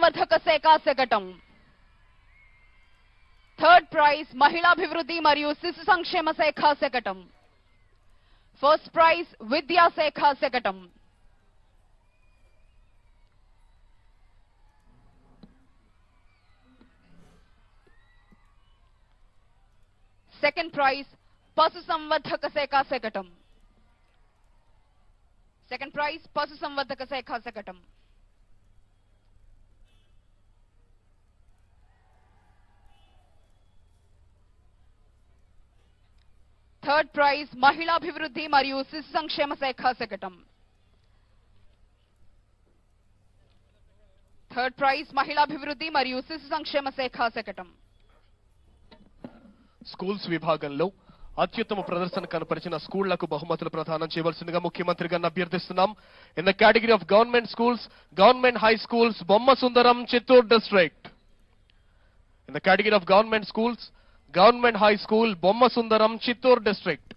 సంవర్ధక శాఖ శకటం. Third prize మహిళాభివృద్ధి మరియు శిశు సంక్షేమ శాఖ శకటం. ఫస్ట్ ప్రైజ్ విద్యా శాఖ శకటం. సెకండ్ ప్రైజ్ పశు సంవర్ధక శాఖ శకటం. సెకండ్ ప్రైజ్ పశు సంవర్ధక శాఖ శకటం. థర్డ్ ప్రైజ్ మహిళాభివృద్ధి మరియు శిశు సంక్షేమ శాఖ శకటం. థర్డ్ ప్రైజ్ మహిళాభివృద్ధి మరియు శిశు సంక్షేమ శాఖ శకటం. స్కూల్స్ విభాగంలో అత్యుత్తమ ప్రదర్శన కనపరిచిన స్కూళ్లకు బహుమతులు ప్రదానం చేయవలసిందిగా ముఖ్యమంత్రి గారిని అభ్యర్థిస్తున్నాం. In the category of government schools, government high schools Bomma Sundaram Chittoor district. In the category of government schools, government high school Bomma Sundaram Chittoor district.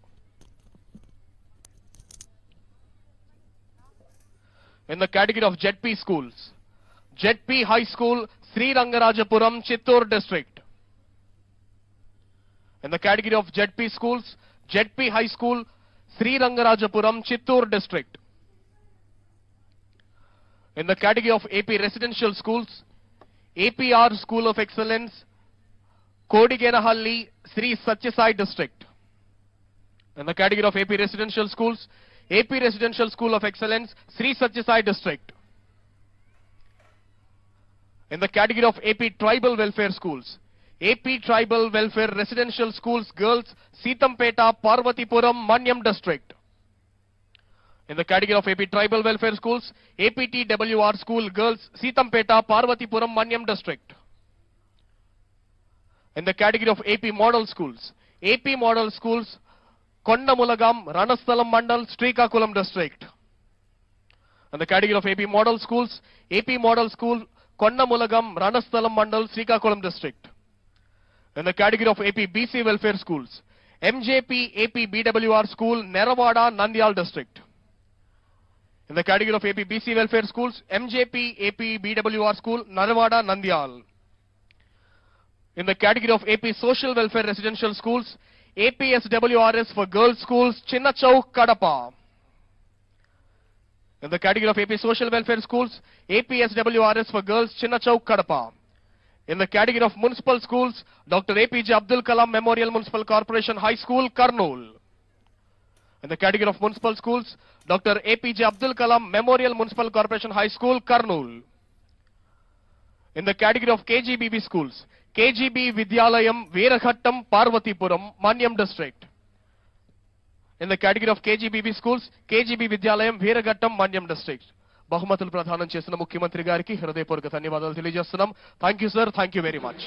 In the category of ZP schools, ZP high school Srirangarajapuram Chittoor district. In the category of ZP schools, ZP High School, Sri Rangarajapuram, Chittoor District. In the category of AP Residential Schools, APR School of Excellence, Kodigenahalli, Sri Satyasai District. In the category of AP Residential Schools, AP Residential School of Excellence, Sri Satyasai District. In the category of AP Tribal Welfare Schools, AP Tribal Welfare Residential Schools Girls, Sitampeta, Parvatipuram, Manyam District. In the category of AP Tribal Welfare Schools, APTWR School Girls, Sitampeta, Parvatipuram, Manyam District. In the category of AP Model Schools, AP Model Schools, Kondamulagam, Ranasthalam Mandal, Srikakulam District. In the category of AP Model Schools, AP Model School, Kondamulagam, Ranasthalam Mandal, Srikakulam District. In the category of AP BC Welfare Schools, MJP AP BWR School, Neravada, Nandyal District. In the category of AP BC Welfare Schools, MJP AP BWR School, Neravada, Nandyal. In the category of AP Social Welfare Residential Schools, APSWRS for Girls Schools, Chinnachowk, Kadapa. In the category of AP Social Welfare Schools, APSWRS for Girls, Chinnachowk, Kadapa. In the category of municipal schools, Dr. APJ Abdul Kalam Memorial Municipal Corporation High School, Kurnool. In the category of municipal schools, Dr. APJ Abdul Kalam Memorial Municipal Corporation High School, Kurnool. In the category of KGBB schools, KGB Vidyalayam, Veeraghattam, Parvatipuram, Manyam District. In the category of KGBB schools, KGB Vidyalayam, Veeraghattam, Manyam District. బహుమతులు ప్రదానం చేసిన ముఖ్యమంత్రి గారికి హృదయపూర్వక ధన్యవాదాలు తెలియజేస్తున్నాం. Thank you sir, thank you very much.